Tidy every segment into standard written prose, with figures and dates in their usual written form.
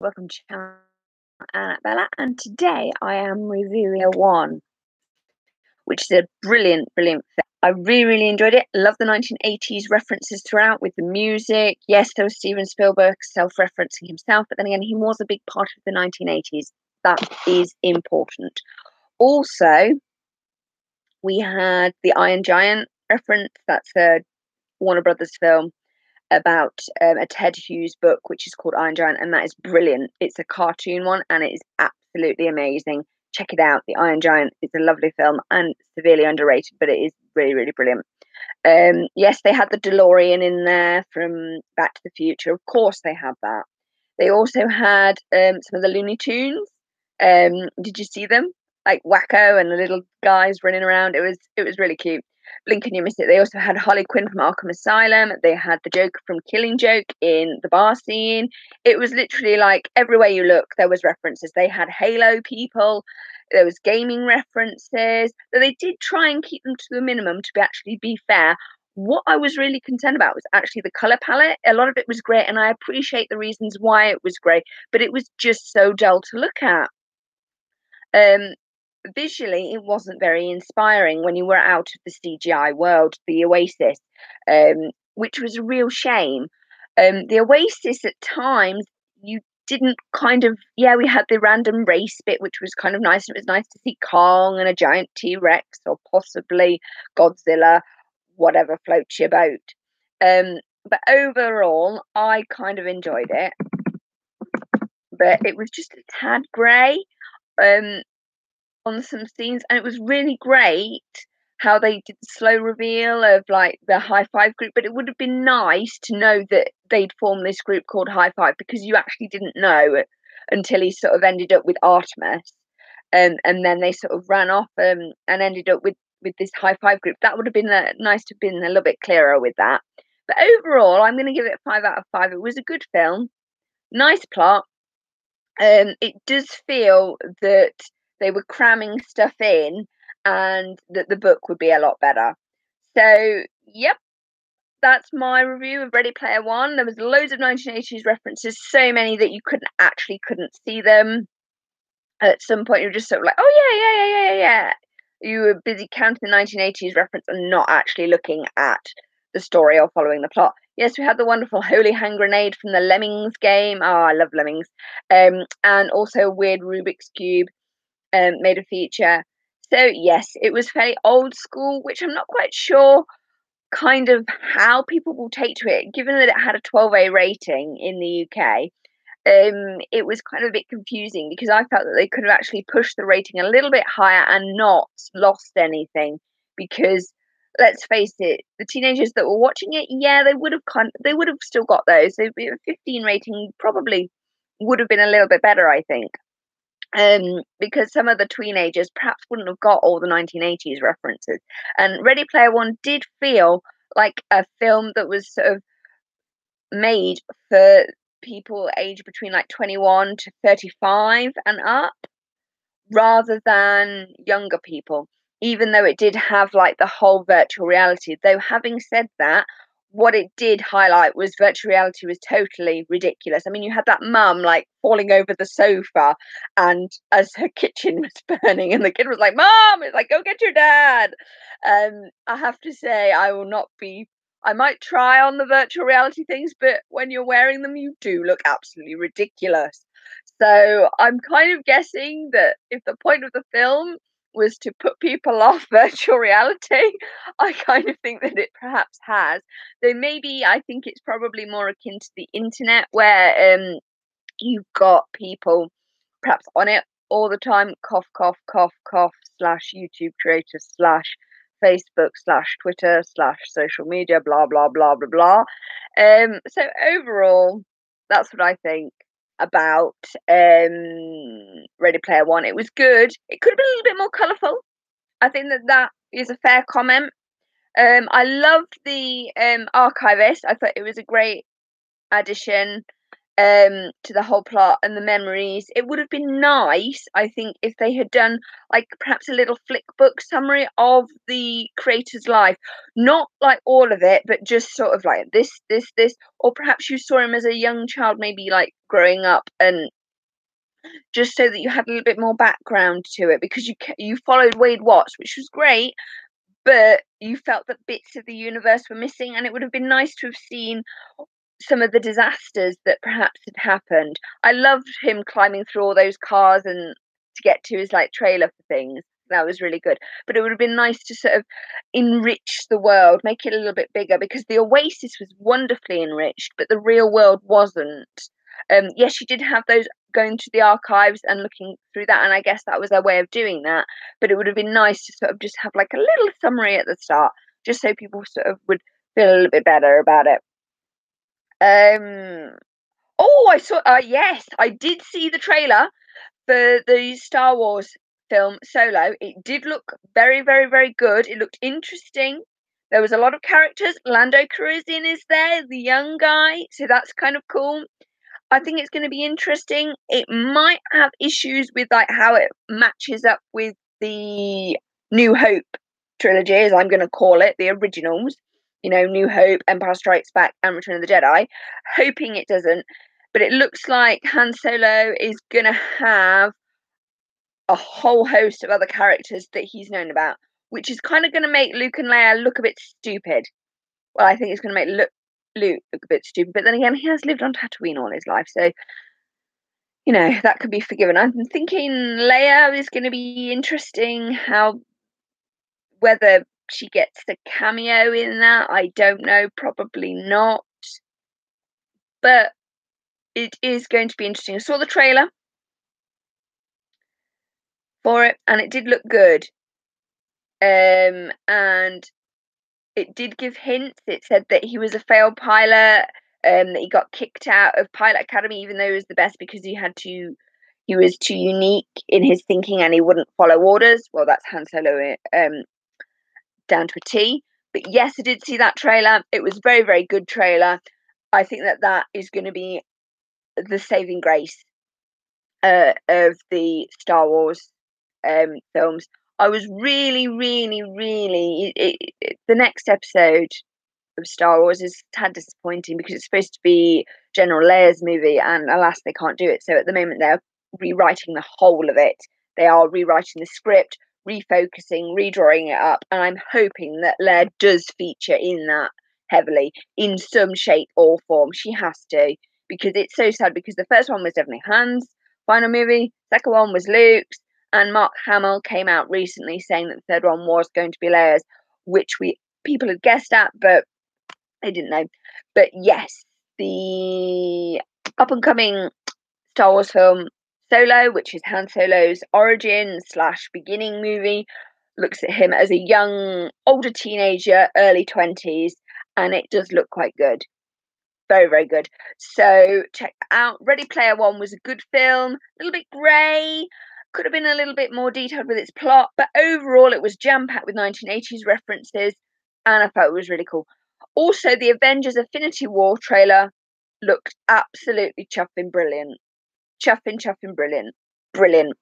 Welcome to channel Annabella, and today I am reviewing one, which is a brilliant, brilliant film. I really, really enjoyed it. Love the 1980s references throughout with the music. Yes, there was Steven Spielberg self-referencing himself, but then again, he was a big part of the 1980s. That is important. Also, we had the Iron Giant reference. That's a Warner Brothers film about a Ted Hughes book, which is called Iron Giant, and that is brilliant. It's a cartoon one, and it is absolutely amazing. Check it out. The Iron Giant is a lovely film and severely underrated, but it is really, really brilliant. Yes, they had the DeLorean in there from Back to the Future. Of course, they had that. They also had some of the Looney Tunes. Did you see them? Like Wacko and the little guys running around. It was really cute. Blink and you miss it. They also had Harley Quinn from Arkham Asylum. They had the Joker from Killing Joke in the bar scene. It was literally like everywhere you look, there was references. They had Halo people. There was gaming references. But they did try and keep them to a minimum to actually be fair. What I was really concerned about was actually the color palette. A lot of it was great, and I appreciate the reasons why it was great, but it was just so dull to look at. Um, Visually, it wasn't very inspiring when you were out of the CGI world, the Oasis, which was a real shame. The Oasis at times, you didn't kind of, yeah, we had the random race bit, which was kind of nice. It was nice to see Kong and a giant T Rex or possibly Godzilla, whatever floats your boat. But overall, I kind of enjoyed it, but it was just a tad grey. Um, on some scenes, and it was really great how they did the slow reveal of like the High Five group. But it would have been nice to know that they'd formed this group called High Five, because you actually didn't know until he sort of ended up with Artemis, and then they sort of ran off and ended up with this High Five group. That would have been nice to have been a little bit clearer with that. But overall, I'm going to give it 5 out of 5. It was a good film, nice plot. It does feel that they were cramming stuff in and that the book would be a lot better. So, yep, that's my review of Ready Player One. There was loads of 1980s references, so many that you couldn't see them. At some point, you're just sort of like, oh yeah, yeah, yeah, yeah, yeah, yeah. You were busy counting the 1980s reference and not actually looking at the story or following the plot. Yes, we had the wonderful Holy Hand Grenade from the Lemmings game. Oh, I love Lemmings. And also a weird Rubik's Cube made a feature. So, yes, it was fairly old school, which I'm not quite sure kind of how people will take to it, given that it had a 12A rating in the UK. It was kind of a bit confusing because I felt that they could have actually pushed the rating a little bit higher and not lost anything. Because let's face it, the teenagers that were watching it, yeah, they would have still got those. So a 15 rating probably would have been a little bit better, I think. Because some of the teenagers perhaps wouldn't have got all the 1980s references. And Ready Player One did feel like a film that was sort of made for people aged between like 21 to 35 and up, rather than younger people, even though it did have like the whole virtual reality. Though, having said that, what it did highlight was virtual reality was totally ridiculous. I mean, you had that mum like falling over the sofa, and as her kitchen was burning, and the kid was like, "Mom, it's like, go get your dad." I have to say, I will not be. I might try on the virtual reality things, but when you're wearing them, you do look absolutely ridiculous. So I'm kind of guessing that if the point of the film was to put people off virtual reality, I kind of think that it perhaps has. Though maybe I think it's probably more akin to the internet, where you've got people perhaps on it all the time, cough, cough, cough, cough, slash YouTube creator, slash Facebook, slash Twitter, slash social media, blah, blah, blah, blah, blah. So overall, that's what I think about Ready Player One. It was good. It could have been a little bit more colourful. I think that that is a fair comment. I loved the archivist. I thought it was a great addition. to the whole plot and the memories. It would have been nice, I think, if they had done like perhaps a little flick book summary of the creator's life, not like all of it, but just sort of like this, or perhaps you saw him as a young child, maybe like growing up, and just so that you had a little bit more background to it, because you followed Wade Watts, which was great, but you felt that bits of the universe were missing, and it would have been nice to have seen some of the disasters that perhaps had happened. I loved him climbing through all those cars and to get to his like trailer for things. That was really good. But it would have been nice to sort of enrich the world, make it a little bit bigger, because the Oasis was wonderfully enriched, but the real world wasn't. Yes, you did have those going to the archives and looking through that, and I guess that was their way of doing that. But it would have been nice to sort of just have like a little summary at the start, just so people sort of would feel a little bit better about it. Oh, I saw. Yes, I did see the trailer for the Star Wars film Solo. It did look very, very, very good. It looked interesting. There was a lot of characters. Lando Calrissian is there, the young guy, so that's kind of cool. I think it's going to be interesting. It might have issues with like how it matches up with the New Hope trilogy, as I'm going to call it, the originals. You know, New Hope, Empire Strikes Back, and Return of the Jedi. Hoping it doesn't, but it looks like Han Solo is going to have a whole host of other characters that he's known about, which is kind of going to make Luke and Leia look a bit stupid. Well, I think it's going to make Luke look a bit stupid, but then again, he has lived on Tatooine all his life, so you know that could be forgiven. I'm thinking Leia is going to be interesting. How whether she gets a cameo in that, I don't know. Probably not, but it is going to be interesting. I saw the trailer for it, and it did look good. And it did give hints. It said that he was a failed pilot, that he got kicked out of Pilot Academy, even though he was the best because he was too unique in his thinking and he wouldn't follow orders. Well, that's Han Solo down to a T. But yes, I did see that trailer. It was a very, very good trailer. I think that is going to be the saving grace of the Star Wars films. I was really, really, really. The next episode of Star Wars is a tad disappointing because it's supposed to be General Leia's movie, and alas, they can't do it. So at the moment, they're rewriting the whole of it. They are rewriting the script, refocusing, redrawing it up, and I'm hoping that Leia does feature in that heavily in some shape or form. She has to, because it's so sad, because the first one was definitely Han's final movie, second one was Luke's, and Mark Hamill came out recently saying that the third one was going to be Leia's, which people had guessed at, but I didn't know. But yes, the up and coming Star Wars film Solo, which is Han Solo's origin slash beginning movie, looks at him as a young, older teenager, early 20s, and it does look quite good. Very, very good. So check that out. Ready Player One was a good film, a little bit grey, could have been a little bit more detailed with its plot, but overall it was jam-packed with 1980s references, and I thought it was really cool. Also, the Avengers Infinity War trailer looked absolutely chuffing brilliant. Chuffing brilliant. Brilliant.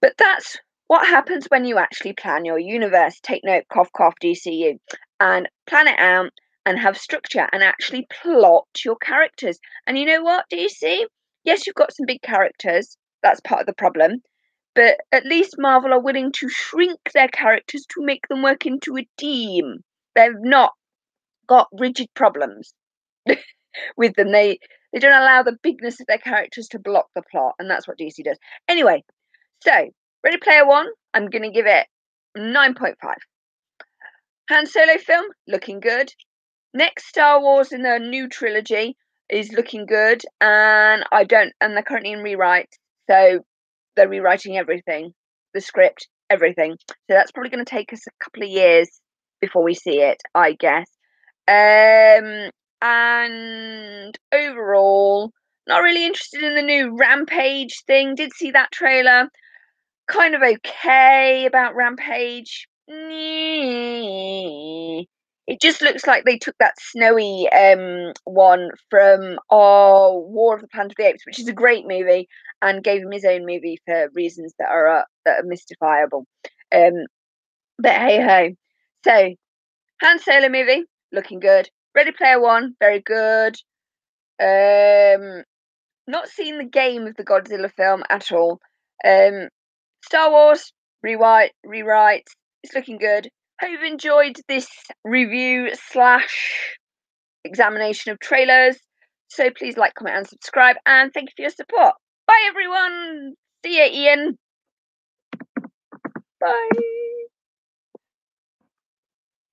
But that's what happens when you actually plan your universe. Take note, cough, cough, DCU. And plan it out and have structure and actually plot your characters. And you know what, DC? Yes, you've got some big characters. That's part of the problem. But at least Marvel are willing to shrink their characters to make them work into a team. They've not got rigid problems with them. They don't allow the bigness of their characters to block the plot, and that's what DC does. Anyway, so Ready Player One, I'm going to give it 9.5. Han Solo film, looking good. Next Star Wars in the new trilogy is looking good, and they're currently in rewrite, so they're rewriting everything, the script, everything. So that's probably going to take us a couple of years before we see it, I guess. And overall, not really interested in the new Rampage thing. Did see that trailer. Kind of okay about Rampage. It just looks like they took that snowy one from War of the Planet of the Apes, which is a great movie, and gave him his own movie for reasons that are mystifiable. But hey ho. So Han Solo movie, looking good. Ready Player One, very good. Not seen the game of the Godzilla film at all. Star Wars, rewrite. It's looking good. Hope you've enjoyed this review slash examination of trailers. So please like, comment, and subscribe. And thank you for your support. Bye, everyone. See ya, Ian. Bye.